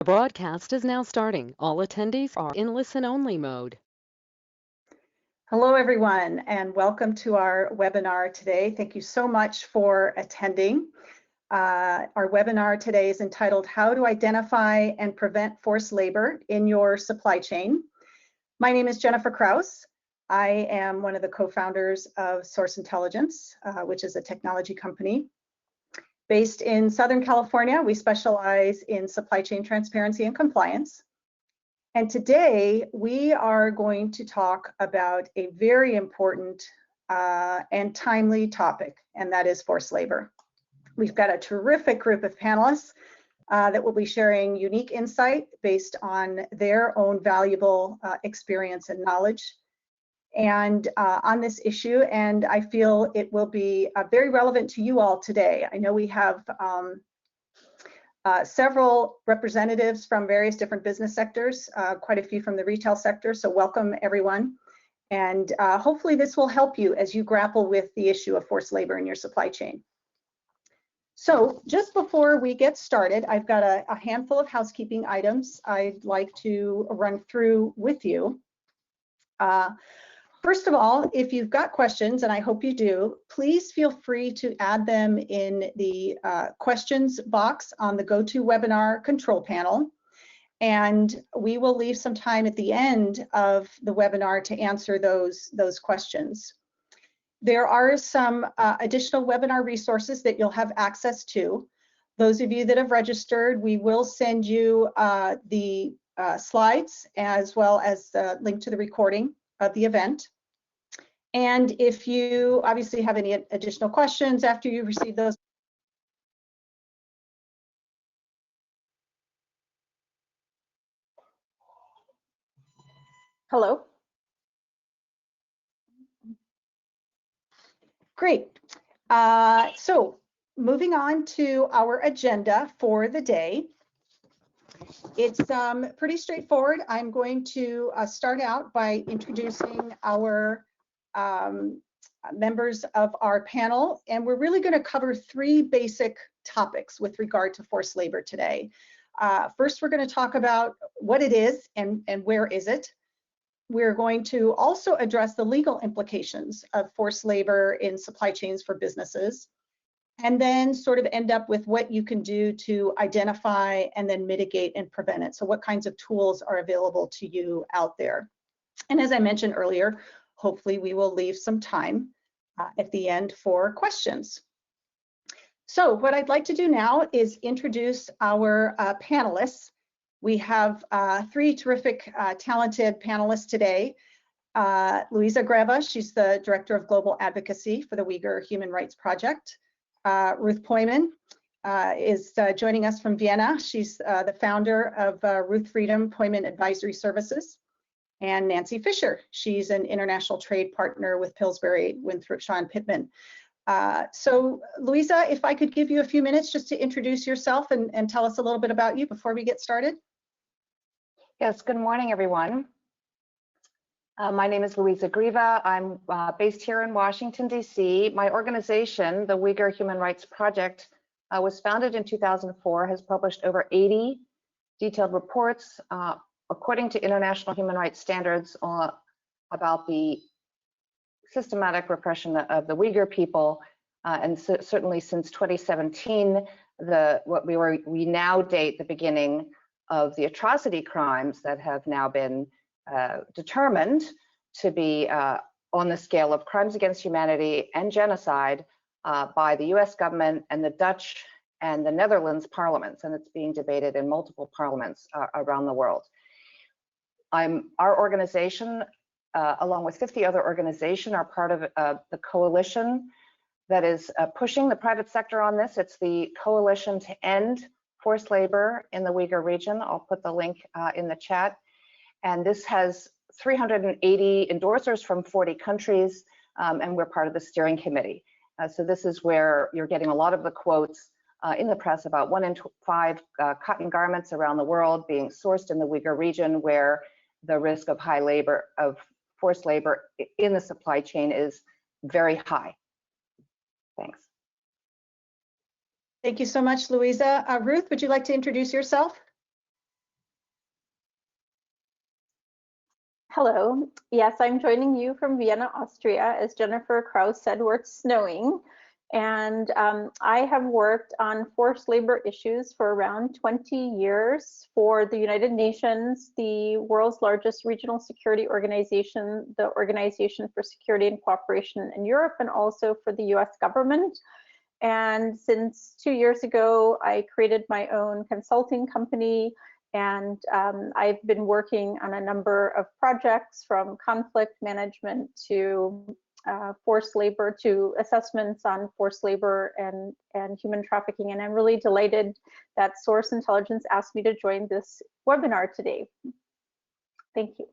The broadcast is now starting. All attendees are in listen-only mode. Hello, everyone, and welcome to our webinar today. Thank you so much for attending. Our webinar today is entitled, How to Identify and Prevent Forced Labor in Your Supply Chain. My name is Jennifer Kraus. I am one of the co-founders of Source Intelligence, which is a technology company. Based in Southern California, we specialize in supply chain transparency and compliance. And today we are going to talk about a very important and timely topic, and that is forced labor. We've got a terrific group of panelists that will be sharing unique insight based on their own valuable experience and knowledge and on this issue, and I feel it will be very relevant to you all today. I know we have several representatives from various different business sectors, quite a few from the retail sector, so welcome everyone. And hopefully this will help you as you grapple with the issue of forced labor in your supply chain. So just before we get started, I've got a handful of housekeeping items I'd like to run through with you. First of all, if you've got questions, and I hope you do, please feel free to add them in the questions box on the GoToWebinar control panel. And we will leave some time at the end of the webinar to answer those questions. There are some additional webinar resources that you'll have access to. Those of you that have registered, we will send you the slides as well as the link to the recording of the event. And if you obviously have any additional questions after you receive those, hello? Great. So moving on to our agenda for the day. It's pretty straightforward. I'm going to start out by introducing our members of our panel, and we're really going to cover three basic topics with regard to forced labor today. First, we're going to talk about what it is and where is it. We're going to also address the legal implications of forced labor in supply chains for businesses, and then sort of end up with what you can do to identify and then mitigate and prevent it. So what kinds of tools are available to you out there? And as I mentioned earlier, hopefully we will leave some time at the end for questions. So what I'd like to do now is introduce our panelists. We have three terrific, talented panelists today. Luisa Greva, she's the Director of Global Advocacy for the Uyghur Human Rights Project. Ruth Poyman is joining us from Vienna. She's the founder of Ruth Freedom Poyman Advisory Services. And Nancy Fisher, she's an international trade partner with Pillsbury, Winthrop, Shaw and Pittman. So Luisa, if I could give you a few minutes just to introduce yourself and tell us a little bit about you before we get started. Yes, good morning, everyone. My name is Luisa Greva. I'm based here in Washington, D.C. My organization, the Uyghur Human Rights Project, was founded in 2004, has published over 80 detailed reports according to international human rights standards about the systematic repression of the Uyghur people, and certainly since 2017, we now date the beginning of the atrocity crimes that have now been determined to be on the scale of crimes against humanity and genocide by the US government and the Dutch and the Netherlands parliaments, and it's being debated in multiple parliaments around the world. Our organization, along with 50 other organizations, are part of the coalition that is pushing the private sector on this. It's the Coalition to End Forced Labor in the Uyghur region. I'll put the link in the chat. And this has 380 endorsers from 40 countries, and we're part of the steering committee. So this is where you're getting a lot of the quotes in the press about 1 in 5 cotton garments around the world being sourced in the Uyghur region, where the risk of forced labor in the supply chain is very high. Thanks. Thank you so much, Luisa. Ruth, would you like to introduce yourself? Hello. Yes, I'm joining you from Vienna, Austria. As Jennifer Krause said, where it's snowing. And I have worked on forced labor issues for around 20 years for the United Nations, the world's largest regional security organization, the Organization for Security and Cooperation in Europe, and also for the US government. And since 2 years ago, I created my own consulting company, and I've been working on a number of projects, from conflict management to forced labor, to assessments on forced labor and human trafficking. And I'm really delighted that Source Intelligence asked me to join this webinar today. Thank you.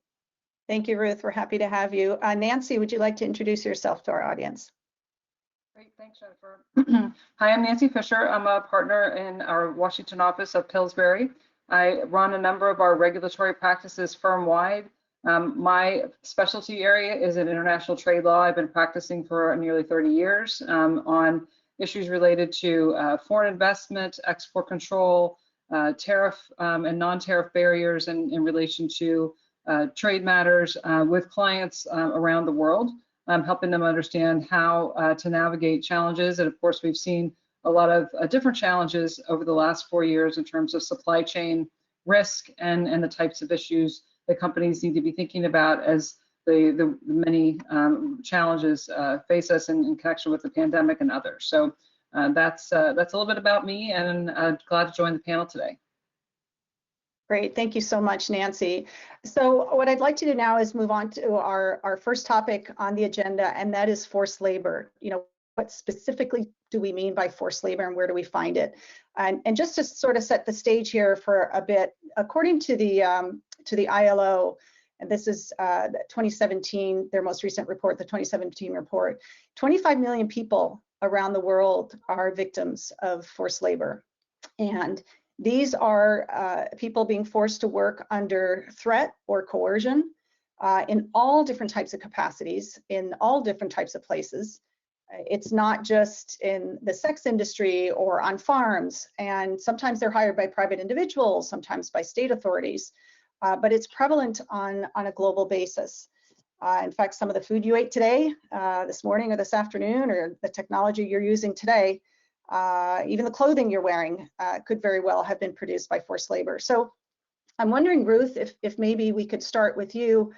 Thank you, Ruth. We're happy to have you. Nancy, would you like to introduce yourself to our audience? Great, thanks, Jennifer. Hi, I'm Nancy Fisher. I'm a partner in our Washington office of Pillsbury. I run a number of our regulatory practices firm-wide. My specialty area is in international trade law. I've been practicing for nearly 30 years on issues related to foreign investment, export control, tariff and non-tariff barriers in relation to trade matters with clients around the world, helping them understand how to navigate challenges. And of course, we've seen a lot of different challenges over the last 4 years in terms of supply chain risk and the types of issues that companies need to be thinking about as the many challenges face us in connection with the pandemic and others. So that's a little bit about me, and glad to join the panel today. Great, thank you so much, Nancy. So what I'd like to do now is move on to our first topic on the agenda, and that is forced labor. You know, what specifically do we mean by forced labor, and where do we find it? And just to sort of set the stage here for a bit, according to the ILO, and this is 2017, their most recent report, the 2017 report, 25 million people around the world are victims of forced labor. And these are people being forced to work under threat or coercion in all different types of capacities, in all different types of places. It's not just in the sex industry or on farms, and sometimes they're hired by private individuals, sometimes by state authorities, but it's prevalent on a global basis. In fact, some of the food you ate today, this morning or this afternoon, or the technology you're using today, even the clothing you're wearing could very well have been produced by forced labor. So I'm wondering, Ruth, if maybe we could start with you,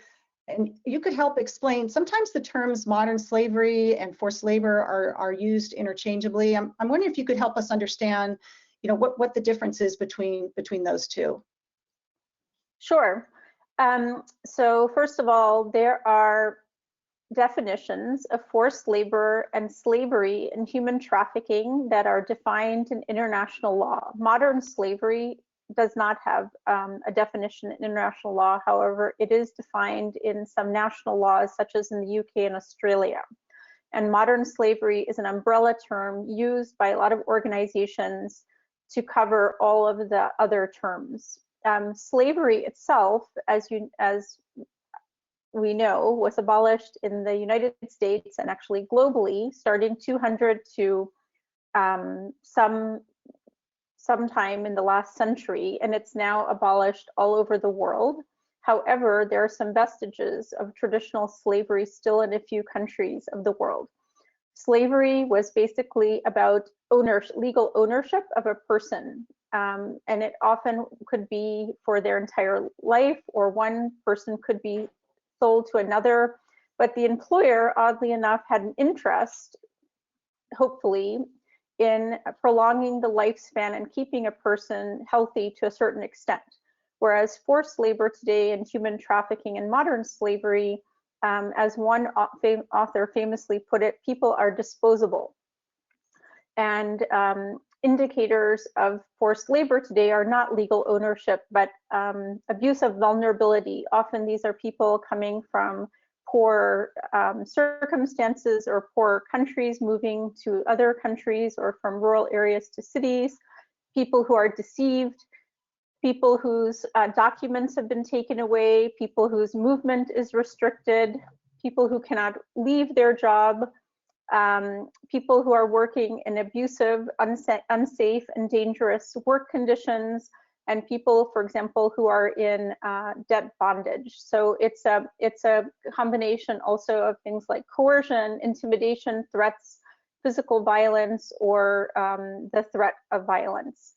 and you could help explain. Sometimes the terms modern slavery and forced labor are used interchangeably. I'm wondering if you could help us understand, you know, what the difference is between those two. Sure. So first of all, there are definitions of forced labor and slavery and human trafficking that are defined in international law. Modern slavery does not have a definition in international law. However, it is defined in some national laws, such as in the UK and Australia. And modern slavery is an umbrella term used by a lot of organizations to cover all of the other terms. Slavery itself, as we know, was abolished in the United States and actually globally starting 200 to sometime in the last century, and it's now abolished all over the world. However, there are some vestiges of traditional slavery still in a few countries of the world. Slavery was basically about legal ownership of a person, and it often could be for their entire life, or one person could be sold to another, but the employer, oddly enough, had an interest, hopefully, in prolonging the lifespan and keeping a person healthy to a certain extent. Whereas forced labor today and human trafficking and modern slavery, as one author famously put it, people are disposable. And indicators of forced labor today are not legal ownership, but abuse of vulnerability. Often these are people coming from poor circumstances or poor countries, moving to other countries, or from rural areas to cities, people who are deceived, people whose documents have been taken away, people whose movement is restricted, people who cannot leave their job, people who are working in abusive, unsafe, and dangerous work conditions, and people, for example, who are in debt bondage. So it's a combination also of things like coercion, intimidation, threats, physical violence, or the threat of violence.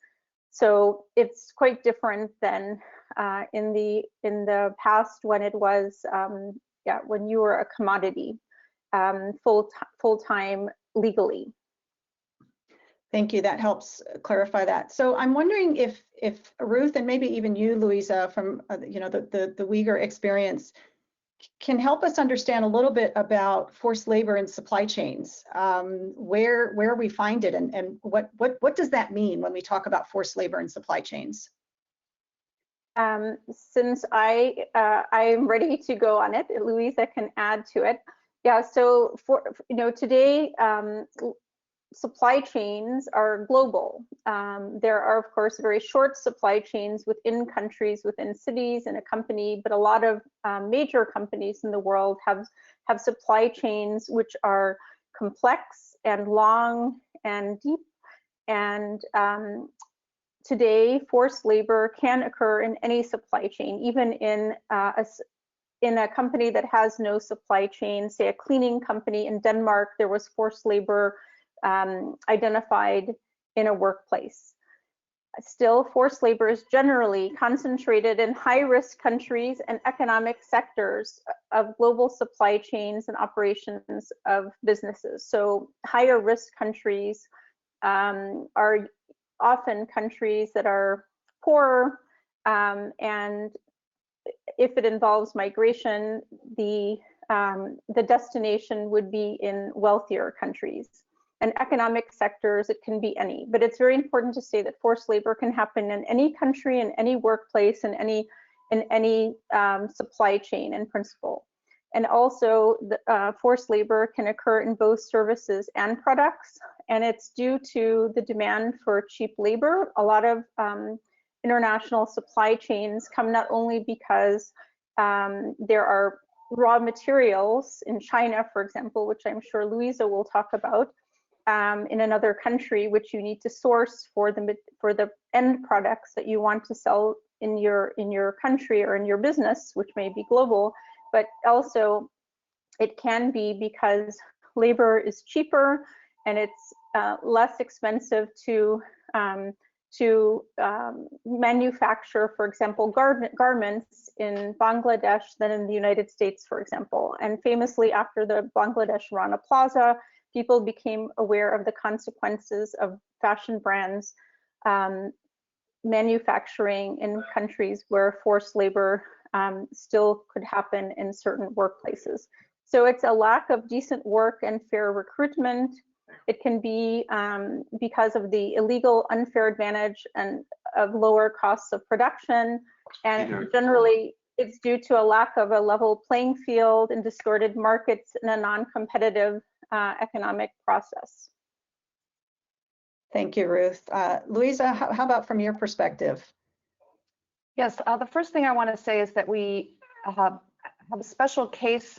So it's quite different than in the past, when it was when you were a commodity full-time legally. Thank you. That helps clarify that. So I'm wondering if Ruth, and maybe even you, Louisa, from the Uyghur experience, can help us understand a little bit about forced labor in supply chains, where we find it, and what does that mean when we talk about forced labor in supply chains? Since I'm ready to go on it, Louisa can add to it. Yeah. So today, supply chains are global. There are, of course, very short supply chains within countries, within cities in a company, but a lot of major companies in the world have supply chains which are complex and long and deep. And today, forced labor can occur in any supply chain, even in a company that has no supply chain. Say a cleaning company in Denmark, there was forced labor identified in a workplace. Still, forced labor is generally concentrated in high-risk countries and economic sectors of global supply chains and operations of businesses. So higher risk countries are often countries that are poorer, and if it involves migration, the destination would be in wealthier countries. And economic sectors, it can be any. But it's very important to say that forced labor can happen in any country, in any workplace, in any supply chain in principle. And also, forced labor can occur in both services and products, and it's due to the demand for cheap labor. A lot of international supply chains come not only because there are raw materials in China, for example, which I'm sure Louisa will talk about, in another country, which you need to source for the end products that you want to sell in your country or in your business, which may be global. But also, it can be because labor is cheaper and it's less expensive to manufacture, for example, garments in Bangladesh than in the United States, for example. And famously, after the Bangladesh Rana Plaza, people became aware of the consequences of fashion brands manufacturing in countries where forced labor still could happen in certain workplaces. So it's a lack of decent work and fair recruitment. It can be because of the illegal unfair advantage and of lower costs of production. And generally, it's due to a lack of a level playing field and distorted markets in a non-competitive economic process. Thank you, Ruth. Louisa, how about from your perspective? Yes, the first thing I want to say is that we have a special case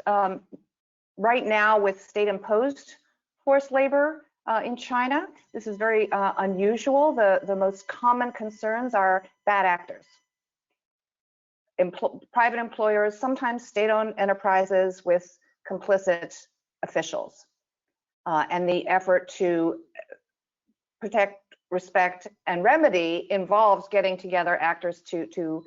right now with state-imposed forced labor in China. This is very unusual. The most common concerns are bad actors, private employers, sometimes state-owned enterprises with complicit officials. And the effort to protect, respect, and remedy involves getting together actors to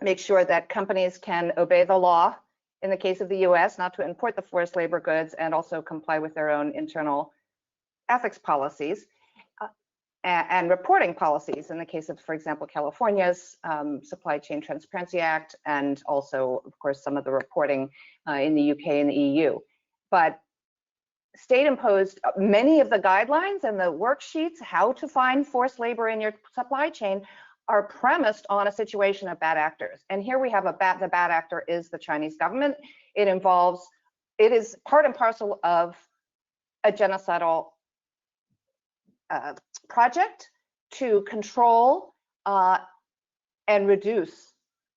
make sure that companies can obey the law, in the case of the US, not to import the forced labor goods, and also comply with their own internal ethics policies and reporting policies, in the case of, for example, California's Supply Chain Transparency Act, and also, of course, some of the reporting in the UK and the EU. But state-imposed, many of the guidelines and the worksheets, how to find forced labor in your supply chain, are premised on a situation of bad actors. And here we have the bad actor is the Chinese government. It is part and parcel of a genocidal project to control and reduce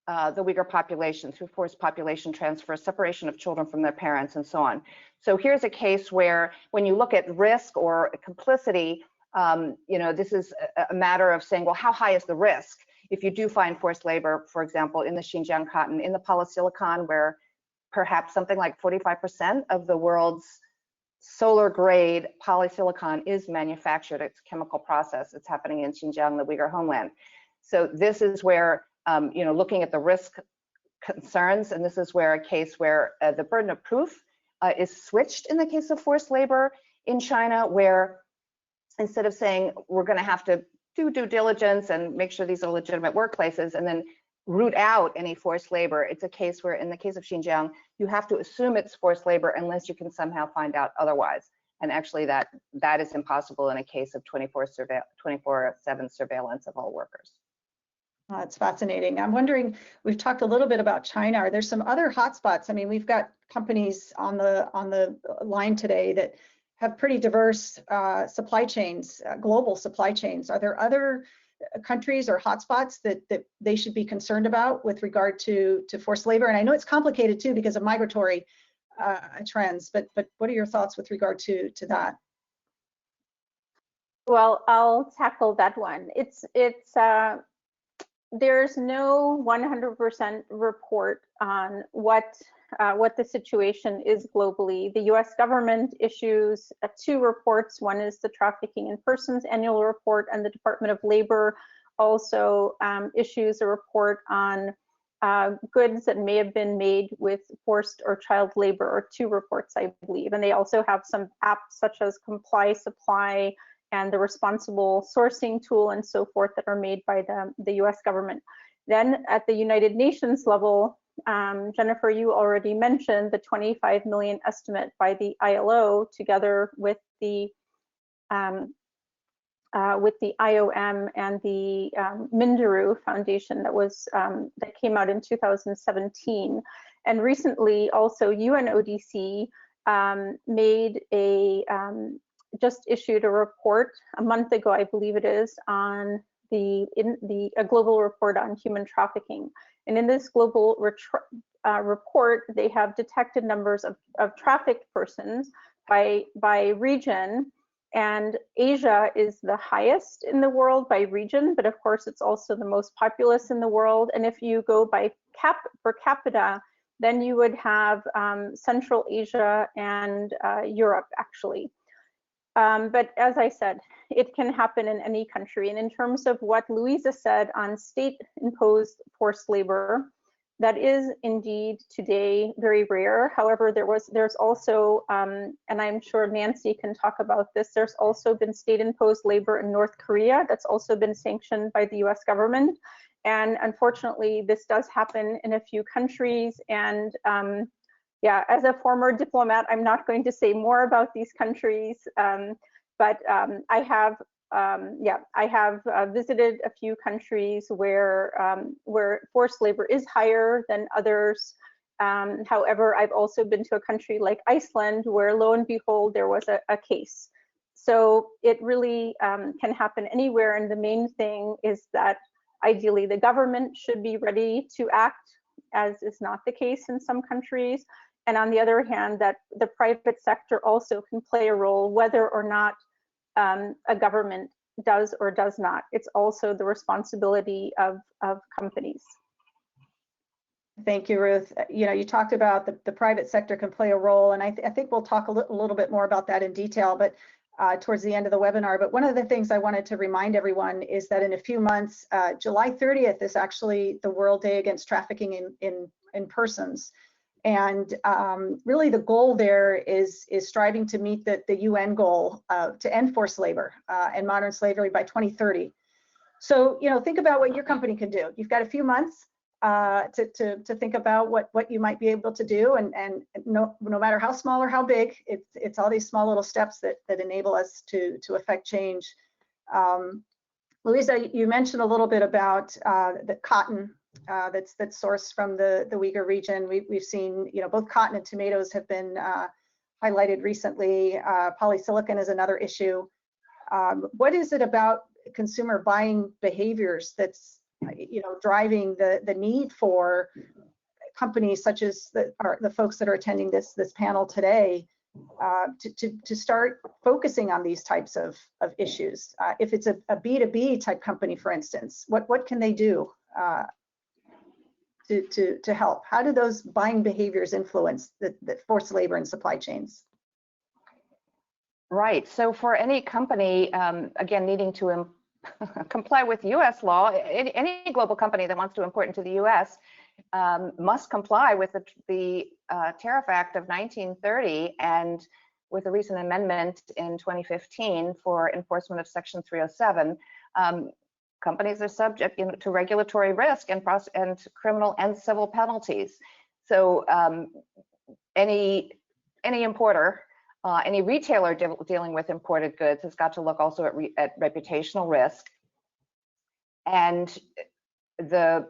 the Uyghur population through forced population transfer, separation of children from their parents, and so on. So here's a case where, when you look at risk or complicity, You know, this is a matter of saying, well, how high is the risk? If you do find forced labor, for example, in the Xinjiang cotton, in the polysilicon, where perhaps something like 45% of the world's solar grade polysilicon is manufactured. It's a chemical process. It's happening in Xinjiang, the Uyghur homeland. So this is where, you know, looking at the risk concerns, and this is where a case where the burden of proof is switched in the case of forced labor in China, where instead of saying we're going to have to do due diligence and make sure these are legitimate workplaces and then root out any forced labor, it's a case where in the case of Xinjiang, you have to assume it's forced labor unless you can somehow find out otherwise. And actually that is impossible in a case of 24/7 surveillance of all workers. That's fascinating. I'm wondering, we've talked a little bit about China. Are there some other hotspots? I mean, we've got companies on the line today that have pretty diverse supply chains, global supply chains. Are there other countries or hotspots that they should be concerned about with regard to forced labor? And I know it's complicated too because of migratory trends, but what are your thoughts with regard to that? Well, I'll tackle that one. There's no 100% report on what the situation is globally. The U.S. government issues 2 reports. One is the Trafficking in Persons annual report, and the Department of Labor also issues a report on goods that may have been made with forced or child labor, or 2 reports, I believe. And they also have some apps such as Comply Supply and the responsible sourcing tool and so forth that are made by the US government. Then at the United Nations level, Jennifer, you already mentioned the 25 million estimate by the ILO together with the IOM and the Minderu Foundation that came out in 2017. And recently also UNODC just issued a report a month ago, I believe it is, on a global report on human trafficking. And in this global report, they have detected numbers of trafficked persons by region, and Asia is the highest in the world by region, but of course it's also the most populous in the world. And if you go by per capita, then you would have Central Asia and Europe actually. But as I said, it can happen in any country. And in terms of what Louisa said on state-imposed forced labor, that is indeed today very rare. However, there's also, and I'm sure Nancy can talk about this, there's also been state-imposed labor in North Korea that's also been sanctioned by the US government. And unfortunately, this does happen in a few countries. And yeah, as a former diplomat, I'm not going to say more about these countries, but I have visited a few countries where forced labor is higher than others. However, I've also been to a country like Iceland, where lo and behold, there was a case. So it really can happen anywhere, and the main thing is that ideally the government should be ready to act, as is not the case in some countries. And on the other hand, that the private sector also can play a role, whether or not a government does or does not. It's also the responsibility of companies. Thank you, Ruth. You know, you talked about the private sector can play a role, and I think we'll talk a little bit more about that in detail, but towards the end of the webinar. But one of the things I wanted to remind everyone is that in a few months, July 30th is actually the World Day Against Trafficking in Persons. And really the goal there is striving to meet the UN goal to end forced labor and modern slavery by 2030. So, you know, think about what your company can do. You've got a few months to think about what you might be able to do, and no matter how small or how big, it's all these small little steps that enable us to affect change. Louisa, you mentioned a little bit about the cotton that's sourced from the Uyghur region. We've seen, you know, both cotton and tomatoes have been highlighted recently. Polysilicon is another issue. What is it about consumer buying behaviors that's, you know, driving the need for companies such as the folks that are attending this panel today to start focusing on these types of issues? If it's a B2B type company, for instance, what can they do to help? How do those buying behaviors influence the forced labor in supply chains? Right. So for any company, again, needing to comply with U.S. law, any global company that wants to import into the U.S. Must comply with the Tariff Act of 1930 and with a recent amendment in 2015 for enforcement of Section 307. Companies are subject to regulatory risk and criminal and civil penalties. So any importer, any retailer dealing with imported goods has got to look also at reputational risk. And the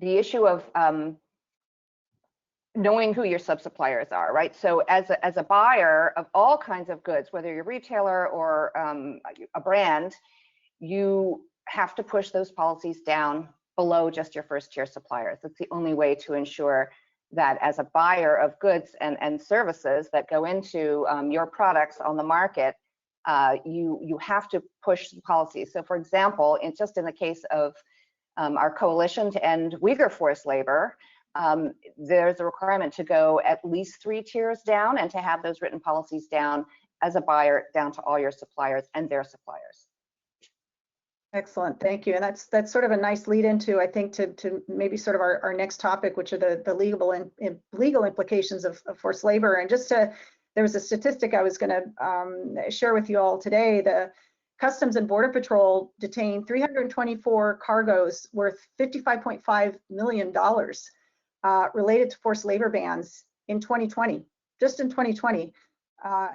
issue of knowing who your sub-suppliers are, right? So as a buyer of all kinds of goods, whether you're a retailer or a brand, you have to push those policies down below just your first tier suppliers. That's the only way to ensure that as a buyer of goods and services that go into your products on the market, you have to push the policies. So for example, just in the case of our coalition to end Uyghur forced labor, there's a requirement to go at least 3 tiers down and to have those written policies down as a buyer down to all your suppliers and their suppliers. Excellent, thank you. And that's sort of a nice lead into, I think, to maybe sort of our next topic, which are the legal implications of forced labor. And just there was a statistic I was going to share with you all today. The Customs and Border Patrol detained 324 cargoes worth $55.5 million related to forced labor bans in 2020, just in 2020.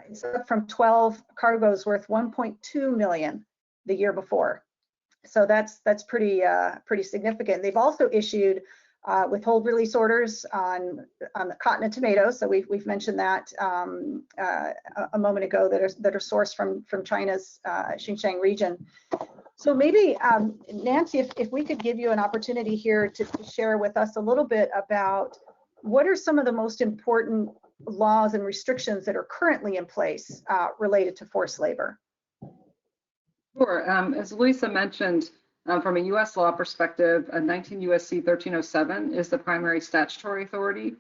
It's up from 12 cargoes worth $1.2 million the year before. So that's pretty significant. They've also issued withhold release orders on the cotton and tomatoes. So we've mentioned that a moment ago, that are sourced from China's Xinjiang region. So maybe Nancy, if we could give you an opportunity here to share with us a little bit about what are some of the most important laws and restrictions that are currently in place related to forced labor. Sure. As Louisa mentioned, from a U.S. law perspective, 19 U.S.C. 1307 is the primary statutory authority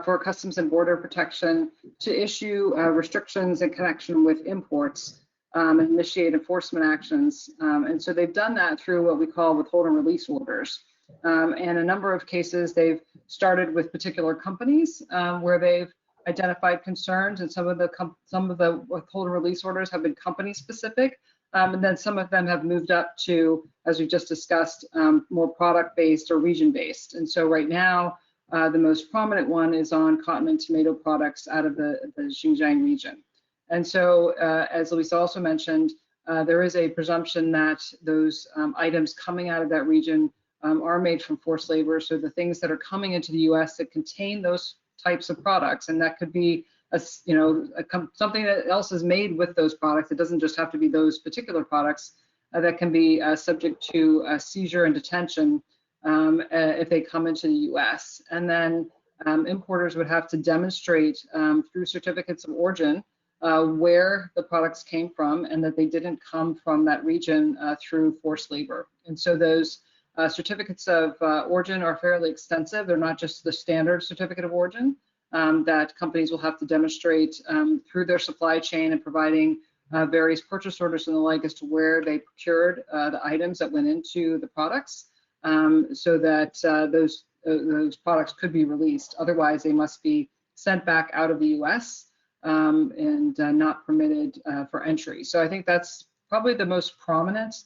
for Customs and Border Protection to issue restrictions in connection with imports and initiate enforcement actions. And so they've done that through what we call withhold and release orders. And a number of cases, they've started with particular companies where they've identified concerns, and some of the withhold and release orders have been company specific. And then some of them have moved up to, as we just discussed, more product-based or region-based. And so right now, the most prominent one is on cotton and tomato products out of the Xinjiang region. And so, as Louisa also mentioned, there is a presumption that those items coming out of that region are made from forced labor. So the things that are coming into the U.S. that contain those types of products, and that could be something that else is made with those products. It doesn't just have to be those particular products that can be subject to seizure and detention if they come into the U.S. And then importers would have to demonstrate through certificates of origin where the products came from and that they didn't come from that region through forced labor. And so those certificates of origin are fairly extensive. They're not just the standard certificate of origin that companies will have to demonstrate through their supply chain and providing various purchase orders and the like as to where they procured the items that went into the products, so that those products could be released. Otherwise, they must be sent back out of the U.S. And not permitted for entry. So I think that's probably the most prominent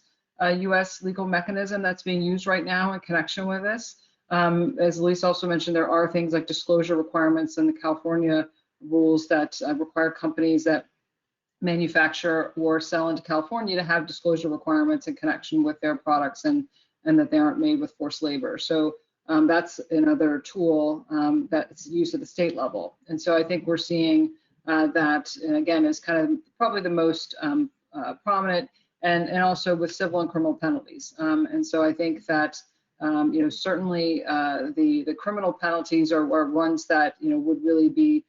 U.S. legal mechanism that's being used right now in connection with this. As Elise also mentioned, there are things like disclosure requirements in the California rules that require companies that manufacture or sell into California to have disclosure requirements in connection with their products and that they aren't made with forced labor. So that's another tool that's used at the state level. And so I think we're seeing that, again, is kind of probably the most prominent, and also with civil and criminal penalties. And so I think that certainly the criminal penalties are ones that would really be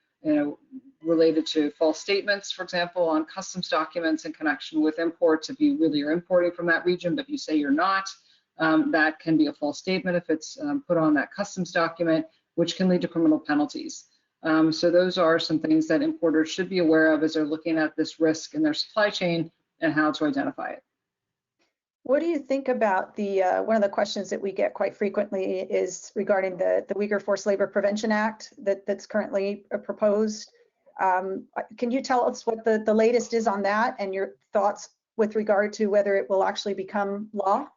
related to false statements, for example, on customs documents in connection with imports. If you really are importing from that region, but you say you're not, that can be a false statement if it's put on that customs document, which can lead to criminal penalties. So those are some things that importers should be aware of as they're looking at this risk in their supply chain and how to identify it. What do you think about the one of the questions that we get quite frequently is regarding the Uyghur Forced Labor Prevention Act that's currently proposed? Can you tell us what the latest is on that and your thoughts with regard to whether it will actually become law?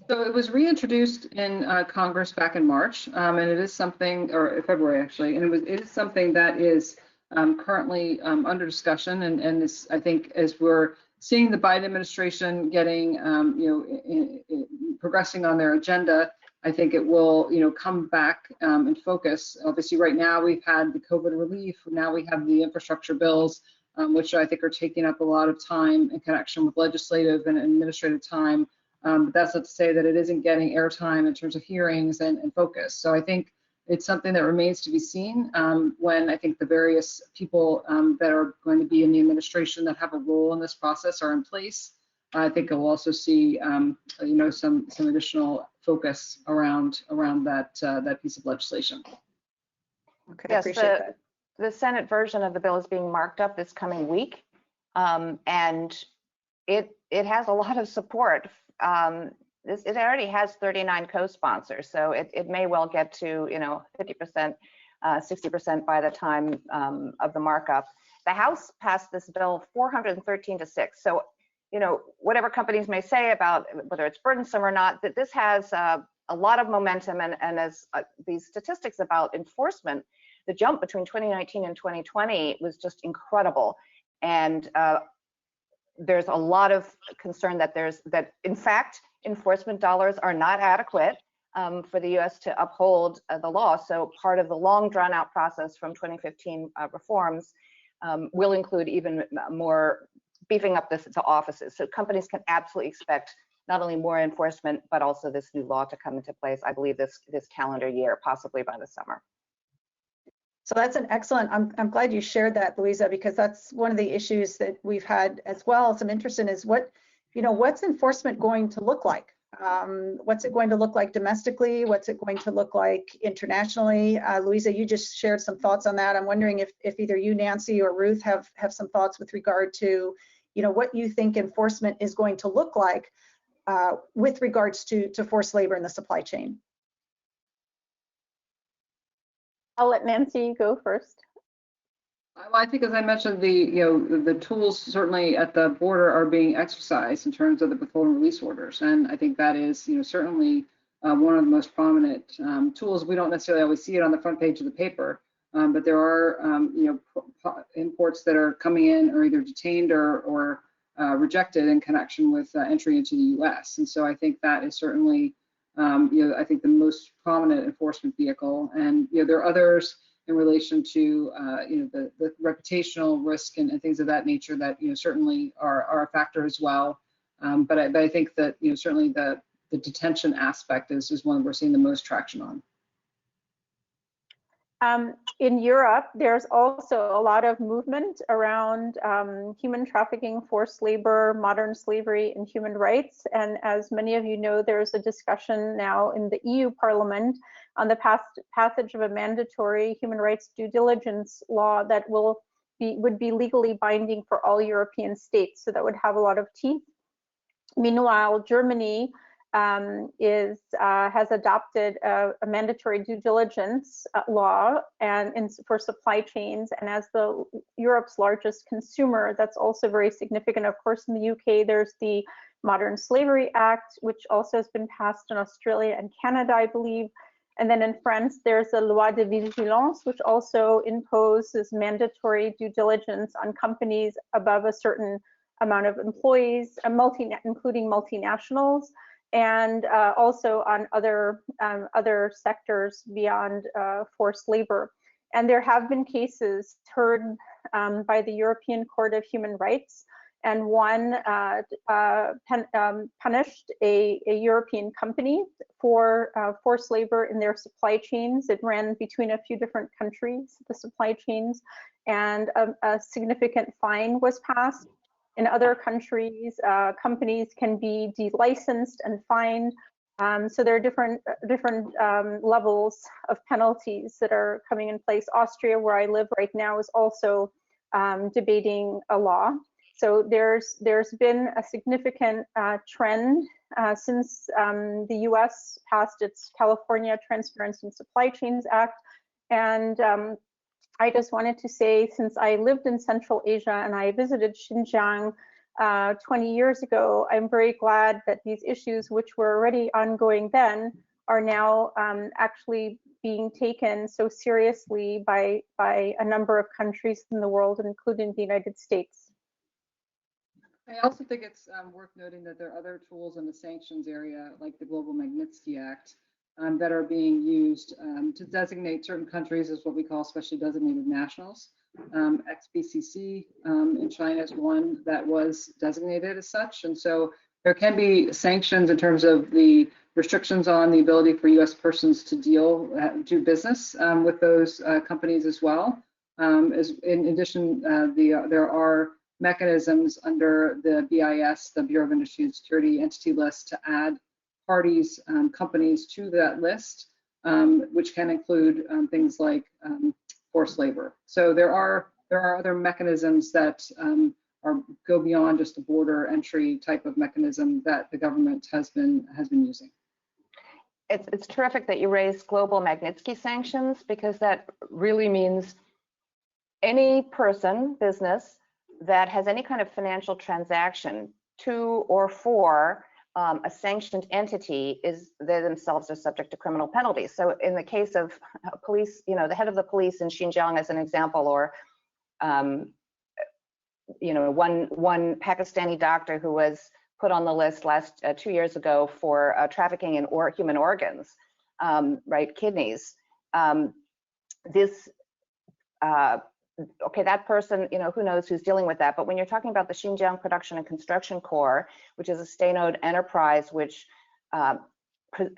So it was reintroduced in Congress back in March, and it is something, or February actually, and it is something that is currently under discussion, and this, I think, as we're seeing the Biden administration getting, progressing on their agenda, I think it will, come back and focus. Obviously, right now we've had the COVID relief. Now we have the infrastructure bills, which I think are taking up a lot of time in connection with legislative and administrative time. But that's not to say that it isn't getting airtime in terms of hearings and focus. So I think it's something that remains to be seen when I think the various people that are going to be in the administration that have a role in this process are in place. I think we'll also see, some additional focus around that piece of legislation. Okay, Yes, I appreciate that. The Senate version of the bill is being marked up this coming week, and it has a lot of support. It already has 39 co-sponsors, so it may well get to 50%, 60% by the time of the markup. The House passed this bill 413 to 6. So whatever companies may say about whether it's burdensome or not, that this has a lot of momentum, and as these statistics about enforcement, the jump between 2019 and 2020 was just incredible. And there's a lot of concern that in fact, enforcement dollars are not adequate for the U.S. to uphold the law. So part of the long drawn out process from 2015 reforms will include even more beefing up the offices. So companies can absolutely expect not only more enforcement, but also this new law to come into place, I believe this calendar year, possibly by the summer. So that's an excellent, I'm glad you shared that, Louisa, because that's one of the issues that we've had as well, some interest in is what's enforcement going to look like? What's it going to look like domestically? What's it going to look like internationally? Louisa, you just shared some thoughts on that. I'm wondering if either you, Nancy, or Ruth have some thoughts with regard to, what you think enforcement is going to look like with regards to forced labor in the supply chain. I'll let Nancy go first. Well, I think, as I mentioned, the tools certainly at the border are being exercised in terms of the withhold and release orders, and I think that is, certainly one of the most prominent tools. We don't necessarily always see it on the front page of the paper, but there are, imports that are coming in or either detained or rejected in connection with entry into the U.S. And so I think that is certainly, I think the most prominent enforcement vehicle. And there are others in relation to the reputational risk and things of that nature that certainly are a factor as well. But I think that certainly the detention aspect is one we're seeing the most traction on. In Europe, there's also a lot of movement around human trafficking, forced labor, modern slavery, and human rights. And as many of you know, there's a discussion now in the EU Parliament on the passage of a mandatory human rights due diligence law that would be legally binding for all European states. So that would have a lot of teeth. Meanwhile, Germany has adopted a mandatory due diligence law for supply chains, and as Europe's largest consumer, that's also very significant. Of course, in the UK, there's the Modern Slavery Act, which also has been passed in Australia and Canada, I believe. And then in France, there's the Loi de Vigilance, which also imposes mandatory due diligence on companies above a certain amount of employees, including multinationals, and also on other sectors beyond forced labor. And there have been cases heard by the European Court of Human Rights, and one punished a European company for forced labor in their supply chains. It ran between a few different countries, the supply chains, and a significant fine was passed. In other countries, companies can be delicensed and fined. So there are different levels of penalties that are coming in place. Austria, where I live right now, is also debating a law. So there's been a significant trend since the US passed its California Transparency in Supply Chains Act. And I just wanted to say, since I lived in Central Asia and I visited Xinjiang 20 years ago, I'm very glad that these issues, which were already ongoing then, are now actually being taken so seriously by a number of countries in the world, including the United States. I also think it's worth noting that there are other tools in the sanctions area, like the Global Magnitsky Act, that are being used to designate certain countries as what we call specially designated nationals. XBCC in China is one that was designated as such. And so there can be sanctions in terms of the restrictions on the ability for US persons to do business with those companies as well. In addition, there are mechanisms under the BIS, the Bureau of Industry and Security Entity List, to add parties, companies to that list, which can include things like forced labor. So there are other mechanisms that go beyond just the border entry type of mechanism that the government has been using. It's terrific that you raised global Magnitsky sanctions, because that really means any person, business, that has any kind of financial transaction to or for a sanctioned entity, they themselves are subject to criminal penalties. So in the case of police, the head of the police in Xinjiang as an example, or one Pakistani doctor who was put on the list 2 years ago for trafficking in human organs, right, kidneys. Okay, that person, who knows who's dealing with that. But when you're talking about the Xinjiang Production and Construction Corps, which is a state-owned enterprise, which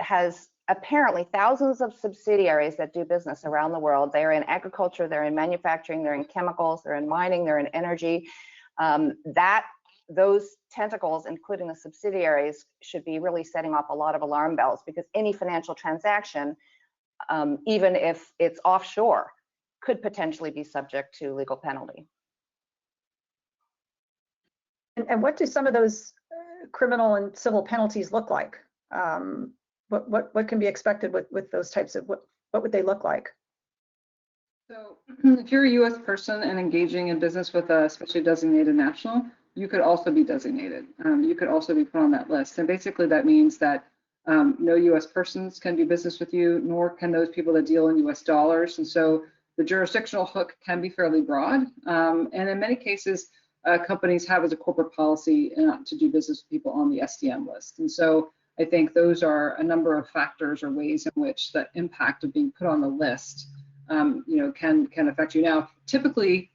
has apparently thousands of subsidiaries that do business around the world. They're in agriculture, they're in manufacturing, they're in chemicals, they're in mining, they're in energy. Those tentacles, including the subsidiaries, should be really setting off a lot of alarm bells, because any financial transaction, even if it's offshore, could potentially be subject to legal penalty. And what do some of those criminal and civil penalties look like? What can be expected with those types of, what would they look like? So if you're a US person and engaging in business with a specially designated national, you could also be designated. You could also be put on that list. And basically that means that no US persons can do business with you, nor can those people that deal in US dollars. And so the jurisdictional hook can be fairly broad. And in many cases, companies have as a corporate policy to do business with people on the SDN list. And so I think those are a number of factors or ways in which the impact of being put on the list can affect you. Now, typically,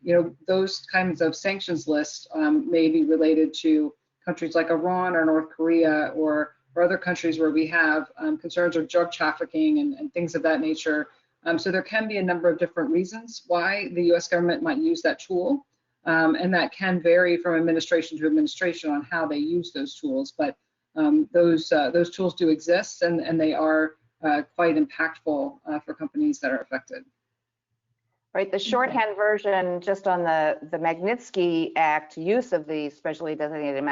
those kinds of sanctions lists may be related to countries like Iran or North Korea, or other countries where we have concerns of drug trafficking and things of that nature. So there can be a number of different reasons why the US government might use that tool. And that can vary from administration to administration on how they use those tools. But those tools do exist, and they are quite impactful for companies that are affected. Right, the shorthand version, just on the Magnitsky Act use of the specially designated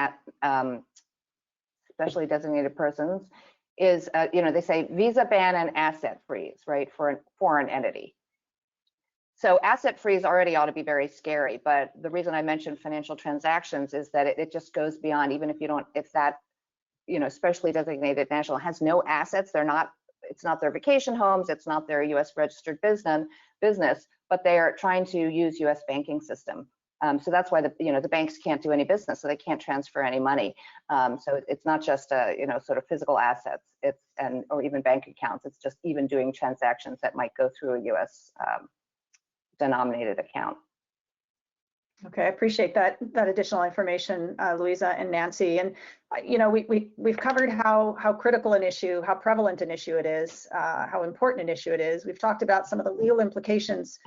persons, is, they say visa ban and asset freeze, right, for a foreign entity. So asset freeze already ought to be very scary, but the reason I mentioned financial transactions is that it just goes beyond, even if that, specially designated national has no assets, it's not their vacation homes, it's not their US registered business, but they are trying to use US banking system. So that's why the banks can't do any business, so they can't transfer any money. So it's not just sort of physical assets, or even bank accounts. It's just even doing transactions that might go through a US denominated account. Okay, I appreciate that additional information, Louisa and Nancy. And you know, we've covered how critical an issue, how prevalent an issue it is, how important an issue it is. We've talked about some of the legal implications,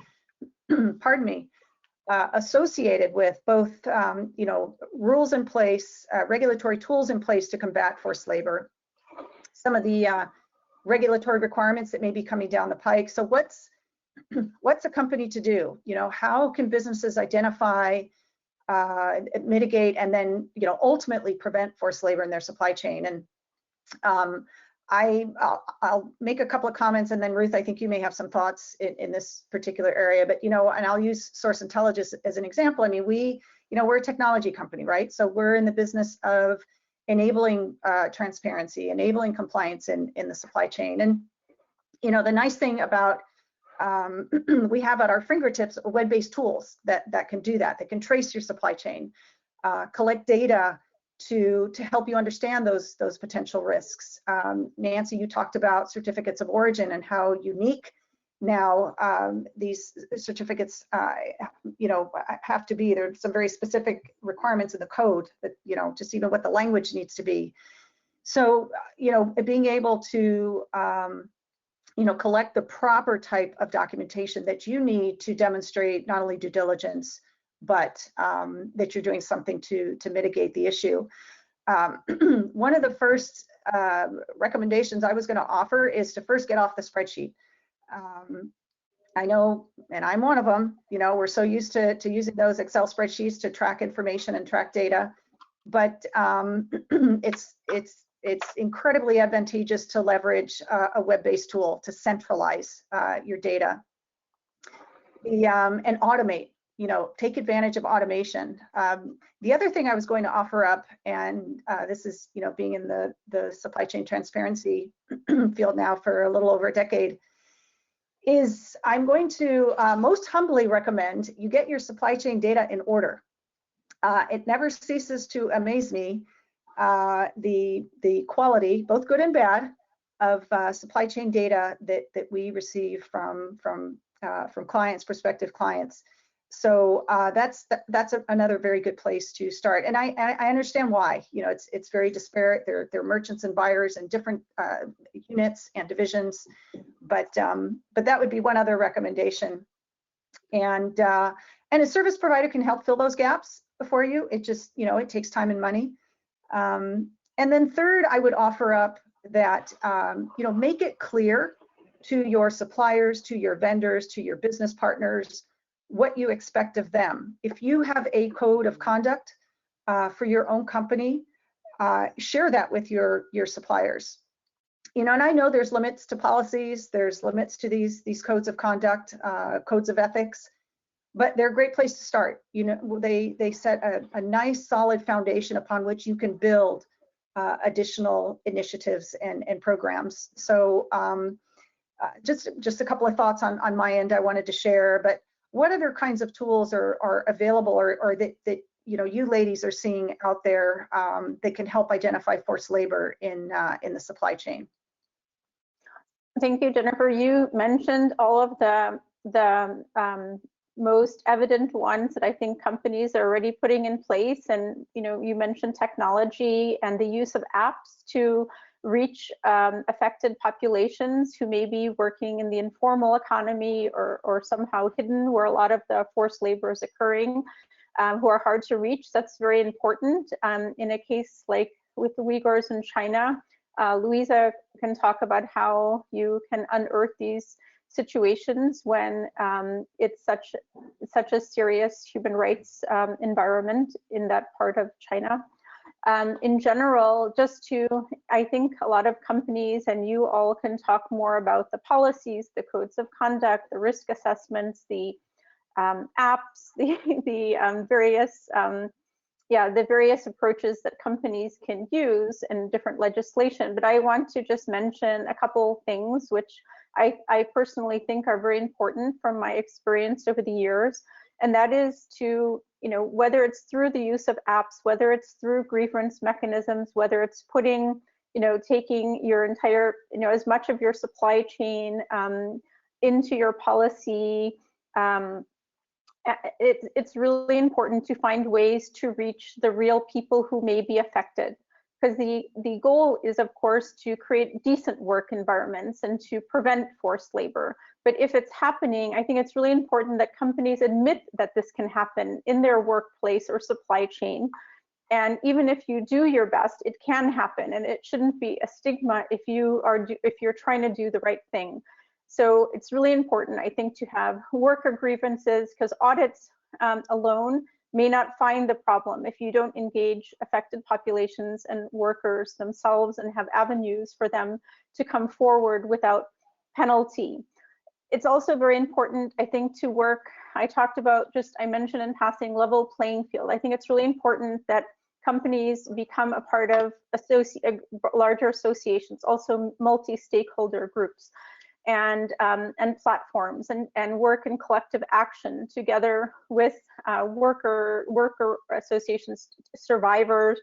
pardon me, associated with both you know, rules in place, regulatory tools in place to combat forced labor, some of the regulatory requirements that may be coming down the pike. So what's a company to do? You know, how can businesses identify, mitigate, and then, you know, ultimately prevent forced labor in their supply chain? And I'll make a couple of comments, and then Ruth, I think you may have some thoughts in this particular area. But you know, and I'll use Source Intelligence as an example. I mean, you know, we're a technology company, right? So we're in the business of enabling transparency, enabling compliance in the supply chain. And you know, the nice thing about we have at our fingertips web-based tools that can do that can trace your supply chain, collect data to help you understand those potential risks. Nancy, you talked about certificates of origin and how unique now these certificates you know, have to be. There's some very specific requirements in the code that, you know, just even what the language needs to be. So you know, being able to you know, collect the proper type of documentation that you need to demonstrate not only due diligence, but that you're doing something to mitigate the issue. One of the first recommendations I was going to offer is to first get off the spreadsheet. I know, and I'm one of them, you know, we're so used to using those Excel spreadsheets to track information and track data, but it's incredibly advantageous to leverage a web-based tool to centralize your data and automate, you know, take advantage of automation. The other thing I was going to offer up, and this is, you know, being in the supply chain transparency field now for a little over a decade, is I'm going to most humbly recommend you get your supply chain data in order. It never ceases to amaze me the quality, both good and bad, of supply chain data that we receive from clients, prospective clients. So that's another very good place to start. And I understand why. You know, it's very disparate. There are merchants and buyers in different units and divisions, but that would be one other recommendation. And a service provider can help fill those gaps for you. It just, you know, it takes time and money. And then third, I would offer up that, you know, make it clear to your suppliers, to your vendors, to your business partners, what you expect of them. If you have a code of conduct for your own company, share that with your suppliers. You know, and I know there's limits to policies, there's limits to these codes of conduct, codes of ethics, but they're a great place to start. You know, they set a nice solid foundation upon which you can build additional initiatives and programs. So just a couple of thoughts on my end I wanted to share. But what other kinds of tools are available or that you know, you ladies are seeing out there that can help identify forced labor in the supply chain? Thank you, Jennifer. You mentioned all of the most evident ones that I think companies are already putting in place. And you know, you mentioned technology and the use of apps to reach affected populations who may be working in the informal economy or somehow hidden where a lot of the forced labor is occurring, who are hard to reach. That's very important. In a case like with the Uyghurs in China, Louisa can talk about how you can unearth these situations when it's such a serious human rights environment in that part of China. In general, I think a lot of companies, and you all can talk more about the policies, the codes of conduct, the risk assessments, the apps, the various approaches that companies can use and different legislation. But I want to just mention a couple things which I personally think are very important from my experience over the years. And that is to, you know, whether it's through the use of apps, whether it's through grievance mechanisms, whether it's putting, you know, taking your entire, you know, as much of your supply chain into your policy it's really important to find ways to reach the real people who may be affected. Because the goal is, of course, to create decent work environments and to prevent forced labor. But if it's happening, I think it's really important that companies admit that this can happen in their workplace or supply chain. And even if you do your best, it can happen, and it shouldn't be a stigma if you're trying to do the right thing. So it's really important, I think, to have worker grievances, because audits alone may not find the problem if you don't engage affected populations and workers themselves and have avenues for them to come forward without penalty. It's also very important, I think, to work, I mentioned in passing, level playing field. I think it's really important that companies become a part of larger associations, also multi-stakeholder groups and platforms, and work in collective action together with worker associations, survivor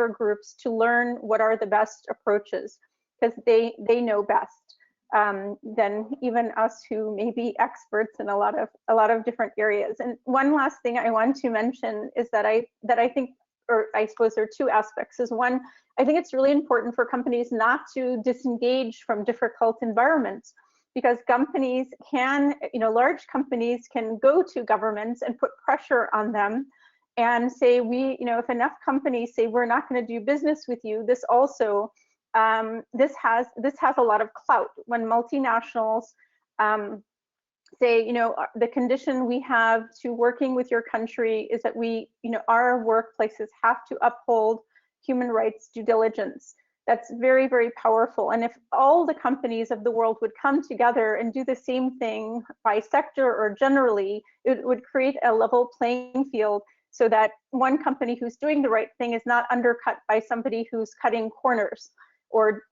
groups, to learn what are the best approaches, because they know best than even us who may be experts in a lot of different areas. And one last thing I want to mention is that I think, or I suppose there are two aspects. Is one, I think it's really important for companies not to disengage from difficult environments, because companies can, large companies can go to governments and put pressure on them and say, if enough companies say we're not going to do business with you, this also, this has a lot of clout when multinationals say, the condition we have to working with your country is that our workplaces have to uphold human rights due diligence. That's very, very powerful. And if all the companies of the world would come together and do the same thing by sector or generally, it would create a level playing field, so that one company who's doing the right thing is not undercut by somebody who's cutting corners or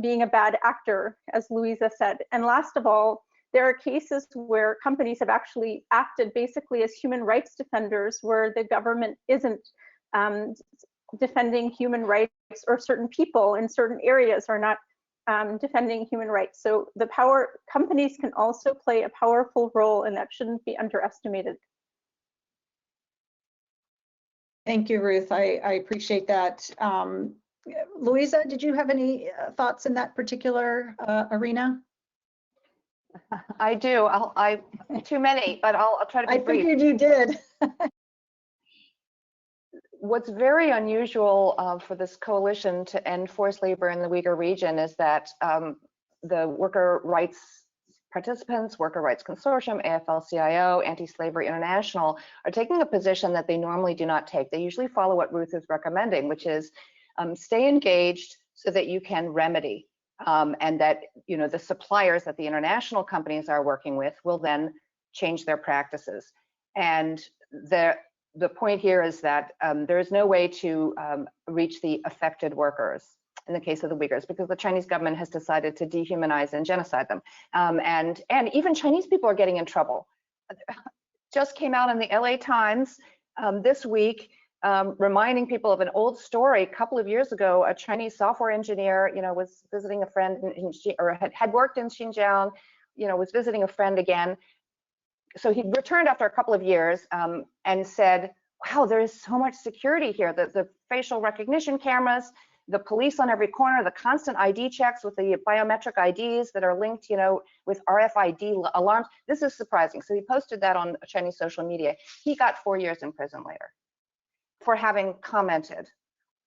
being a bad actor, as Louisa said. And last of all, there are cases where companies have actually acted basically as human rights defenders, where the government isn't defending human rights, or certain people in certain areas are not defending human rights. So companies can also play a powerful role, and that shouldn't be underestimated. Thank you, Ruth. I appreciate that. Louisa, did you have any thoughts in that particular arena? I do. Too many, but I'll try to be brief. I figured you did. What's very unusual for this coalition to end forced labor in the Uyghur region is that the worker rights participants, Worker Rights Consortium, AFL-CIO, Anti-Slavery International, are taking a position that they normally do not take. They usually follow what Ruth is recommending, which is stay engaged so that you can remedy, and that the suppliers that the international companies are working with will then change their practices. And the point here is that there is no way to reach the affected workers in the case of the Uyghurs, because the Chinese government has decided to dehumanize and genocide them. And even Chinese people are getting in trouble. Just came out in the LA Times this week, reminding people of an old story. A couple of years ago, a Chinese software engineer, was visiting a friend or had worked in Xinjiang, was visiting a friend again. So he returned after a couple of years and said, wow, there is so much security here. The facial recognition cameras, the police on every corner, the constant ID checks with the biometric IDs that are linked, with RFID alarms. This is surprising. So he posted that on Chinese social media. He got 4 years in prison later for having commented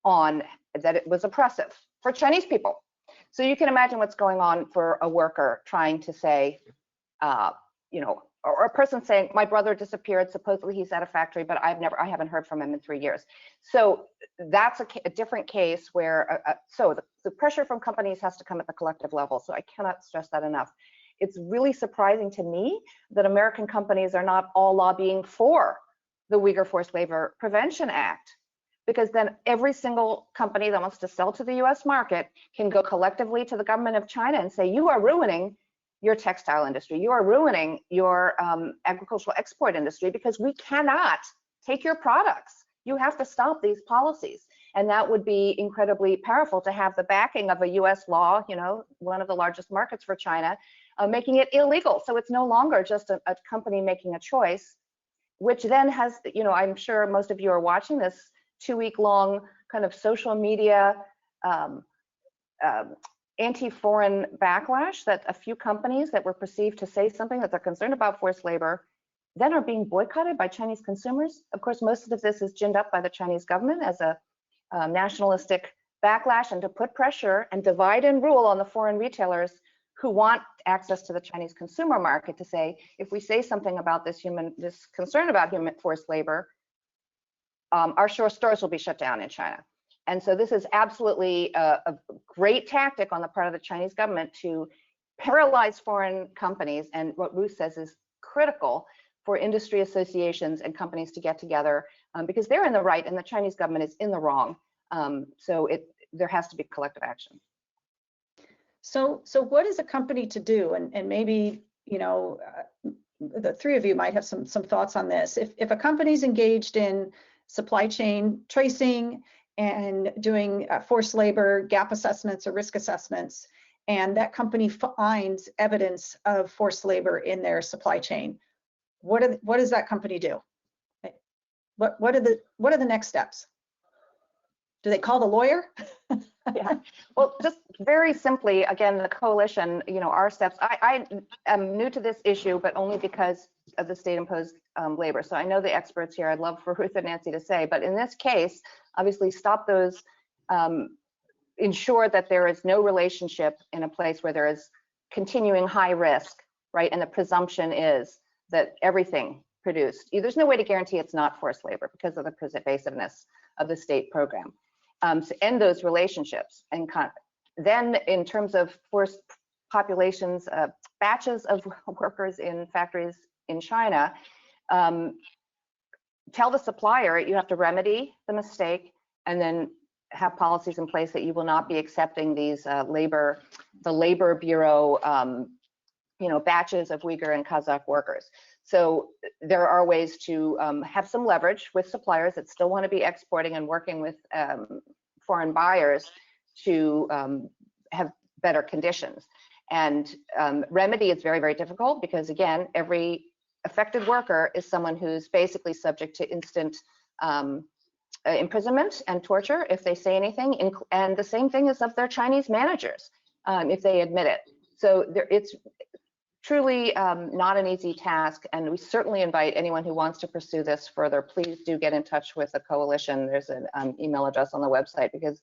on that it was oppressive for Chinese people. So you can imagine what's going on for a worker trying to say, or a person saying, my brother disappeared, supposedly he's at a factory, but I haven't heard from him in 3 years. So that's a different case where, so the pressure from companies has to come at the collective level. So I cannot stress that enough. It's really surprising to me that American companies are not all lobbying for the Uyghur Forced Labor Prevention Act, because then every single company that wants to sell to the US market can go collectively to the government of China and say, you are ruining your textile industry, you are ruining your agricultural export industry, because we cannot take your products. You have to stop these policies. And that would be incredibly powerful to have the backing of a US law, one of the largest markets for China, making it illegal. So it's no longer just a company making a choice. which then has, I'm sure most of you are watching this 2-week-long kind of social media anti-foreign backlash that a few companies that were perceived to say something that they're concerned about forced labor then are being boycotted by Chinese consumers. Of course, most of this is ginned up by the Chinese government as a nationalistic backlash and to put pressure and divide and rule on the foreign retailers who want access to the Chinese consumer market to say, if we say something about this concern about human forced labor, our stores will be shut down in China. And so this is absolutely a great tactic on the part of the Chinese government to paralyze foreign companies. And what Ruth says is critical for industry associations and companies to get together because they're in the right and the Chinese government is in the wrong. So there has to be collective action. So what is a company to do? And maybe, the three of you might have some thoughts on this. If a company's engaged in supply chain tracing and doing forced labor gap assessments or risk assessments, and that company finds evidence of forced labor in their supply chain, what does that company do? What are the next steps? Do they call the lawyer? Yeah. Well, just very simply, again, the coalition, our steps. I am new to this issue, but only because of the state-imposed labor. So I know the experts here. I'd love for Ruth and Nancy to say, but in this case, obviously stop those, ensure that there is no relationship in a place where there is continuing high risk, right? And the presumption is that everything produced, there's no way to guarantee it's not forced labor because of the pervasiveness of the state program. So end those relationships. And then in terms of forced populations, batches of workers in factories in China, tell the supplier you have to remedy the mistake and then have policies in place that you will not be accepting these the labor bureau batches of Uyghur and Kazakh workers. So there are ways to have some leverage with suppliers that still want to be exporting and working with foreign buyers to have better conditions. And remedy is very, very difficult because, again, every affected worker is someone who's basically subject to instant imprisonment and torture if they say anything. And the same thing is of their Chinese managers if they admit it. So it's truly not an easy task, and we certainly invite anyone who wants to pursue this further. Please do get in touch with the coalition. There's an email address on the website because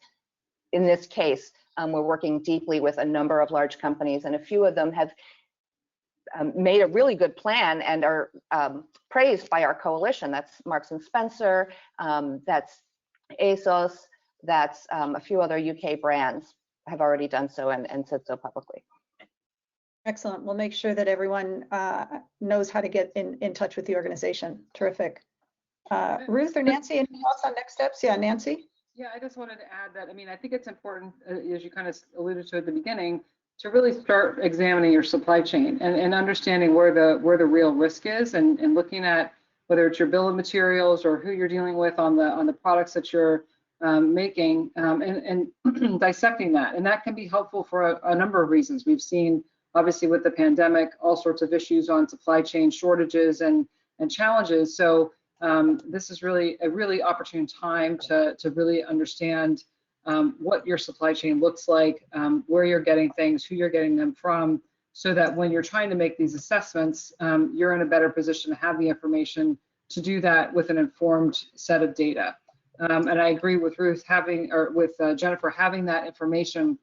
in this case, we're working deeply with a number of large companies, and a few of them have made a really good plan and are praised by our coalition. That's Marks and Spencer, that's ASOS, that's a few other UK brands have already done so and said so publicly. Excellent. We'll make sure that everyone knows how to get in touch with the organization. Terrific. Ruth or Nancy, any thoughts on next steps? Yeah, Nancy? Yeah, I just wanted to add that, I think it's important, as you kind of alluded to at the beginning, to really start examining your supply chain and understanding where the real risk is and looking at whether it's your bill of materials or who you're dealing with on the products that you're making and dissecting that. And that can be helpful for a number of reasons. We've seen, obviously, with the pandemic, all sorts of issues on supply chain shortages and challenges. So this is really a really opportune time to really understand what your supply chain looks like, where you're getting things, who you're getting them from, so that when you're trying to make these assessments, you're in a better position to have the information to do that with an informed set of data. And I agree with Ruth with Jennifer having that information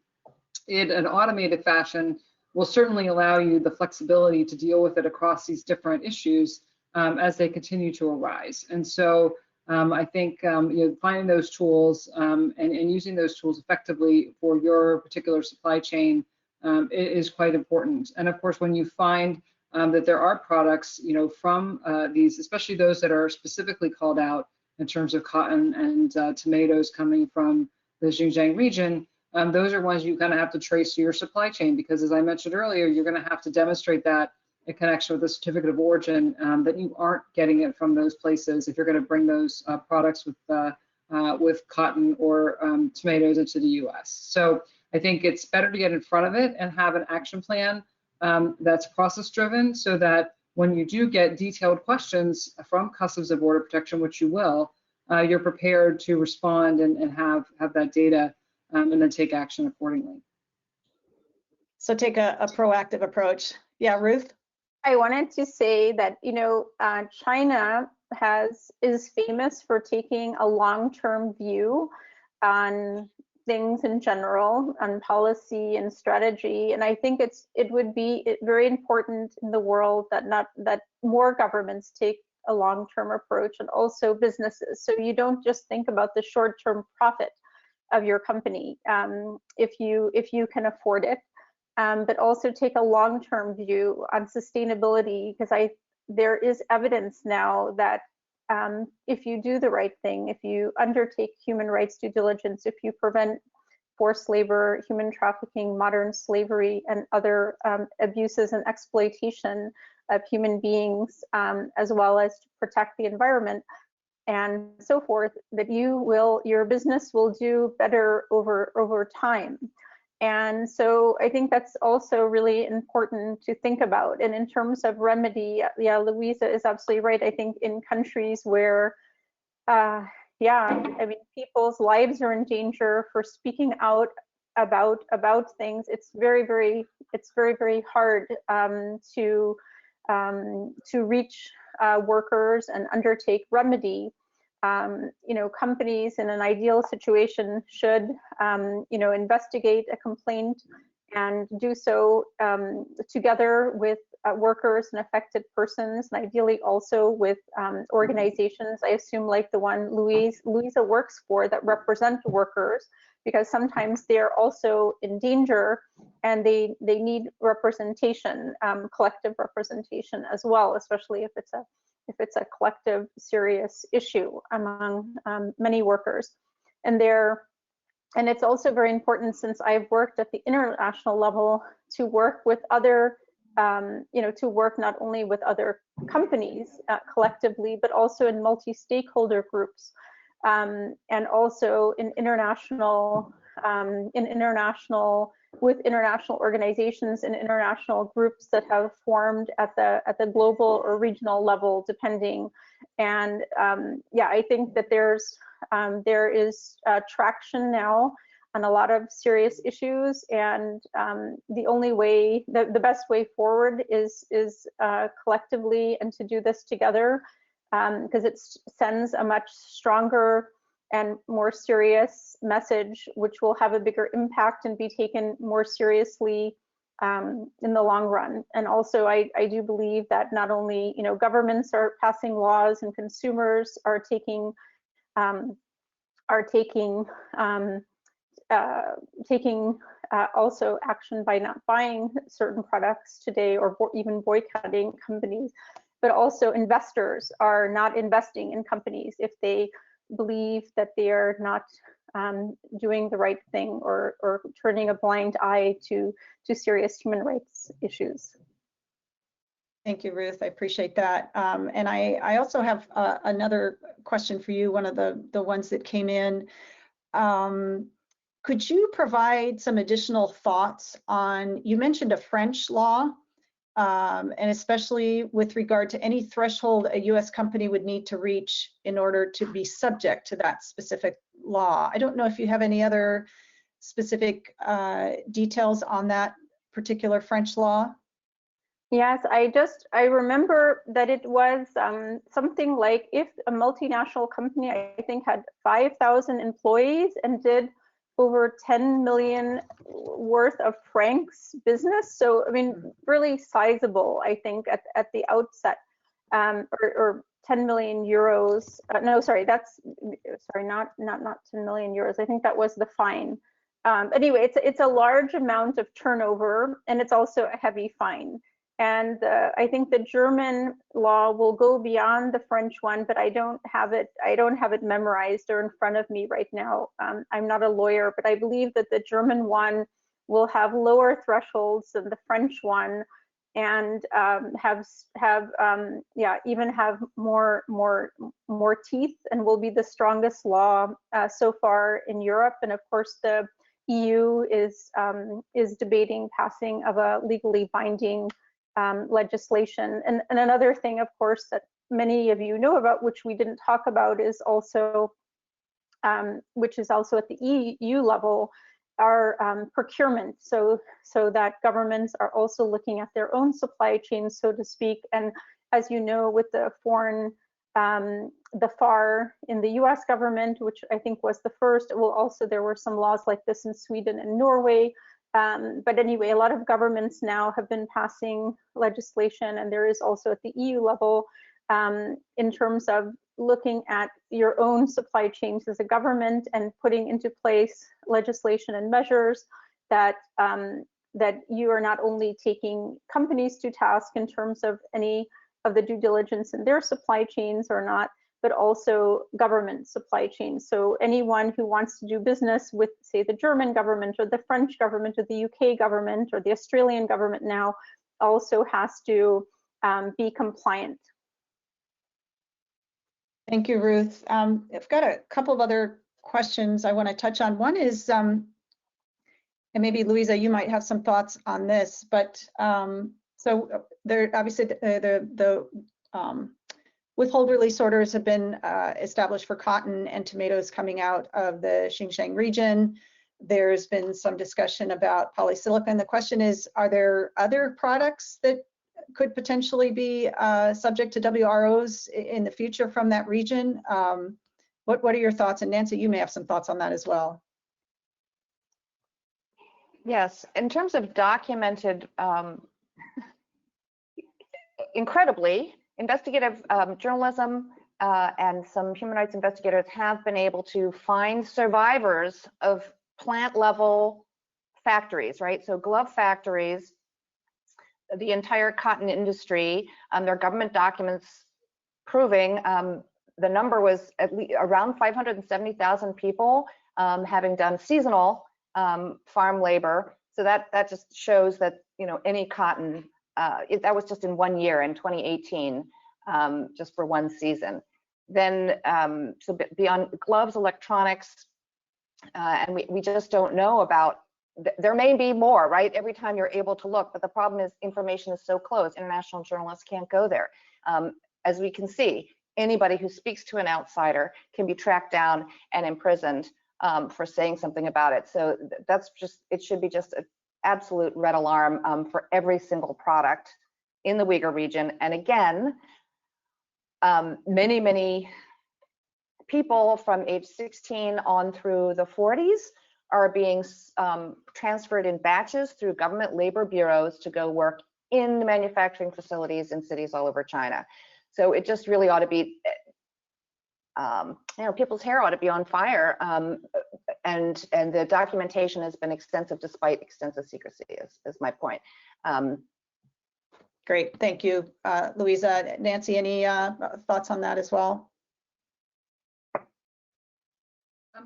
in an automated fashion will certainly allow you the flexibility to deal with it across these different issues as they continue to arise. And so I think finding those tools and using those tools effectively for your particular supply chain is quite important. And of course, when you find that there are products, from these, especially those that are specifically called out in terms of cotton and tomatoes coming from the Xinjiang region, those are ones you kind of have to trace to your supply chain, because as I mentioned earlier, you're going to have to demonstrate that in connection with the certificate of origin that you aren't getting it from those places if you're going to bring those products with cotton or tomatoes into the U.S. So I think it's better to get in front of it and have an action plan that's process driven, so that when you do get detailed questions from Customs and Border Protection, which you will, you're prepared to respond and have that data and then take action accordingly. So take a proactive approach. Yeah, Ruth? I wanted to say that, you know, China is famous for taking a long-term view on things in general, on policy and strategy, and I think it would be very important in the world that more governments take a long-term approach, and also businesses. So you don't just think about the short-term profit of your company if you can afford it, but also take a long-term view on sustainability, because there is evidence now that if you do the right thing, if you undertake human rights due diligence, if you prevent forced labor, human trafficking, modern slavery, and other abuses and exploitation of human beings, as well as to protect the environment and so forth, that your business will do better over time. And so I think that's also really important to think about. And in terms of remedy, yeah, Louisa is absolutely right. I think in countries where, I mean, people's lives are in danger for speaking out about things, it's very, very hard to reach workers and undertake remedy. You know, companies in an ideal situation should, you know, investigate a complaint and do so together with workers and affected persons, and ideally also with organizations, I assume like the one Louisa works for, that represent workers, because sometimes they're also in danger and they need representation, collective representation as well, especially if it's a collective serious issue among many workers. And it's also very important, since I've worked at the international level, to work with other, you know, to work not only with other companies collectively, but also in multi-stakeholder groups, and also in international with international organizations and international groups that have formed at the global or regional level, depending. And yeah, I think that there is traction now on a lot of serious issues, and the only way, the best way forward is collectively, and to do this together, because it sends a much stronger and more serious message, which will have a bigger impact and be taken more seriously in the long run. And also, I do believe that not only, you know, governments are passing laws, and consumers are taking also action by not buying certain products today, or even boycotting companies. But also, investors are not investing in companies if they believe that they are not doing the right thing, or turning a blind eye to serious human rights issues. Thank you, Ruth. I appreciate that. And I also have another question for you, one of the ones that came in. Could you provide some additional thoughts on, you mentioned a French law, and especially with regard to any threshold a US company would need to reach in order to be subject to that specific law. I don't know if you have any other specific details on that particular French law. Yes, I remember that it was something like, if a multinational company, I think, had 5,000 employees and did over 10 million worth of francs business. So, I mean, really sizable, I think, at the outset, or 10 million euros. No, sorry, not 10 million euros. I think that was the fine. Anyway, it's a large amount of turnover, and it's also a heavy fine. And I think the German law will go beyond the French one, but I don't have it memorized or in front of me right now. I'm not a lawyer, but I believe that the German one will have lower thresholds than the French one, and even have more teeth, and will be the strongest law so far in Europe. And of course, the EU is debating passing of a legally binding legislation. And another thing, of course, that many of you know about, which we didn't talk about, is also, which is also at the EU level, are procurement. So that governments are also looking at their own supply chains, so to speak. And as you know, with the the FAR in the US government, which I think was the first, there were some laws like this in Sweden and Norway. But anyway, a lot of governments now have been passing legislation, and there is also at the EU level in terms of looking at your own supply chains as a government and putting into place legislation and measures that that you are not only taking companies to task in terms of any of the due diligence in their supply chains or not, but also government supply chains. So anyone who wants to do business with, say, the German government or the French government or the UK government or the Australian government now also has to be compliant. Thank you, Ruth. I've got a couple of other questions I want to touch on. One is, and maybe Louisa, you might have some thoughts on this, but so there obviously the withhold release orders have been established for cotton and tomatoes coming out of the Xinjiang region. There's been some discussion about polysilicon. The question is, are there other products that could potentially be subject to WROs in the future from that region? What are your thoughts? And Nancy, you may have some thoughts on that as well. Yes, in terms of documented, incredibly, investigative journalism and some human rights investigators have been able to find survivors of plant level factories, right? So glove factories, the entire cotton industry, there are government documents proving the number was at least around 570,000 people having done seasonal farm labor. So that just shows that, you know, any cotton, that was just in 1 year in 2018, just for one season. Then, so beyond gloves, electronics, and we just don't know about, there may be more, right? Every time you're able to look, but the problem is information is so close. International journalists can't go there. As we can see, anybody who speaks to an outsider can be tracked down and imprisoned for saying something about it. So that's just, it should be just an absolute red alarm for every single product in the Uyghur region. And again, many people from age 16 on through the 40s are being transferred in batches through government labor bureaus to go work in the manufacturing facilities in cities all over China. So it just really ought to be, you know, people's hair ought to be on fire. And the documentation has been extensive despite extensive secrecy is my point. Great, thank you, Louisa. Nancy, any thoughts on that as well?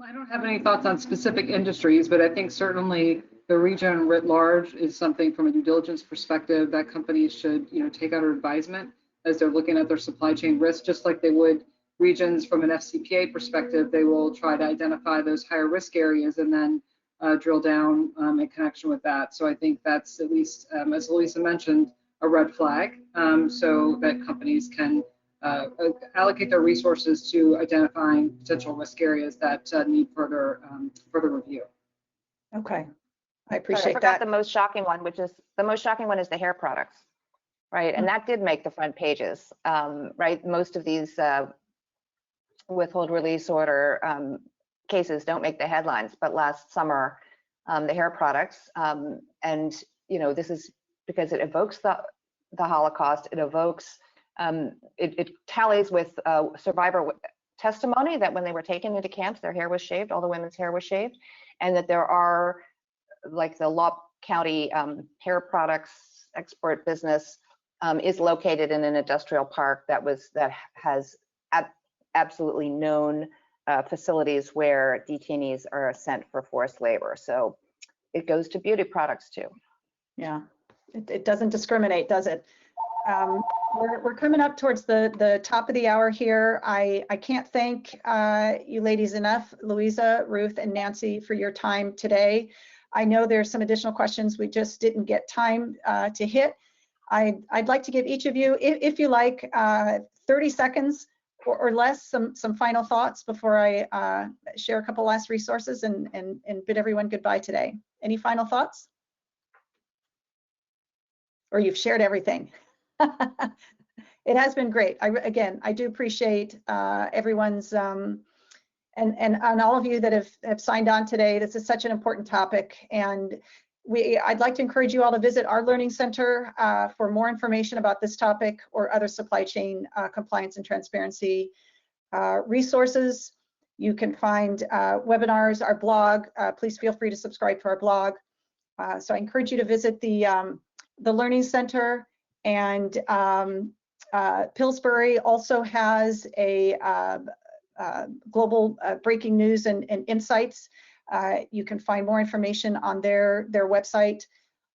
I don't have any thoughts on specific industries, but I think certainly the region writ large is something from a due diligence perspective that companies should, you know, take under advisement as they're looking at their supply chain risks, just like they would regions from an FCPA perspective. They will try to identify those higher risk areas and then drill down in connection with that. So I think that's at least, as Louisa mentioned, a red flag, so that companies can allocate their resources to identifying potential risk areas that need further review. Okay, I appreciate I forgot that. the most shocking one, which is the most shocking one is the hair products, right? And that did make the front pages, right? Most of these withhold release order cases don't make the headlines, but last summer, the hair products, and you know, this is because it evokes the Holocaust, it evokes, it tallies with survivor testimony that when they were taken into camps, their hair was shaved, all the women's hair was shaved, and that there are, like the Lop County hair products export business is located in an industrial park that has absolutely known facilities where detainees are sent for forced labor. So it goes to beauty products too. Yeah, it doesn't discriminate, does it? We're coming up towards the top of the hour here. I can't thank you ladies enough, Louisa, Ruth, and Nancy, for your time today. I know there's some additional questions we just didn't get time to hit. I'd like to give each of you, if you like, 30 seconds or less, some final thoughts before I share a couple last resources and bid everyone goodbye today. Any final thoughts? Or you've shared everything. It has been great. Again, I do appreciate everyone's and all of you that have signed on today. This is such an important topic, and I'd like to encourage you all to visit our Learning Center for more information about this topic or other supply chain compliance and transparency resources. You can find webinars, our blog. Please feel free to subscribe to our blog. So I encourage you to visit the Learning Center, and Pillsbury also has a global breaking news and insights. You can find more information on their website.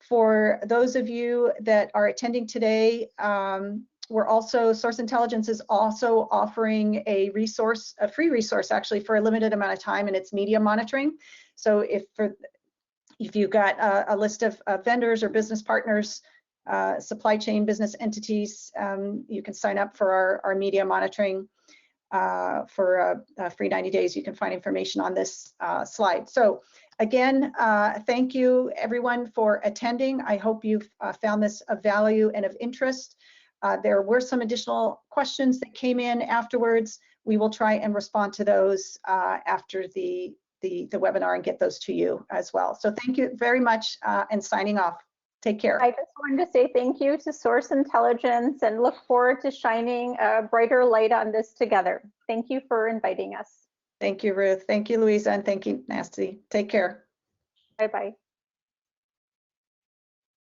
For those of you that are attending today, Source Intelligence is also offering a free resource actually for a limited amount of time, and it's media monitoring. So if you've got a list of vendors or business partners, supply chain business entities, you can sign up for our media monitoring for a free 90 days. You can find information on this slide. So again, thank you everyone for attending. I hope you've found this of value and of interest. There were some additional questions that came in afterwards. We will try and respond to those after the webinar and get those to you as well. So thank you very much, and signing off. Take care. I just wanted to say thank you to Source Intelligence and look forward to shining a brighter light on this together. Thank you for inviting us. Thank you, Ruth. Thank you, Louisa, and thank you, Nancy. Take care. Bye-bye.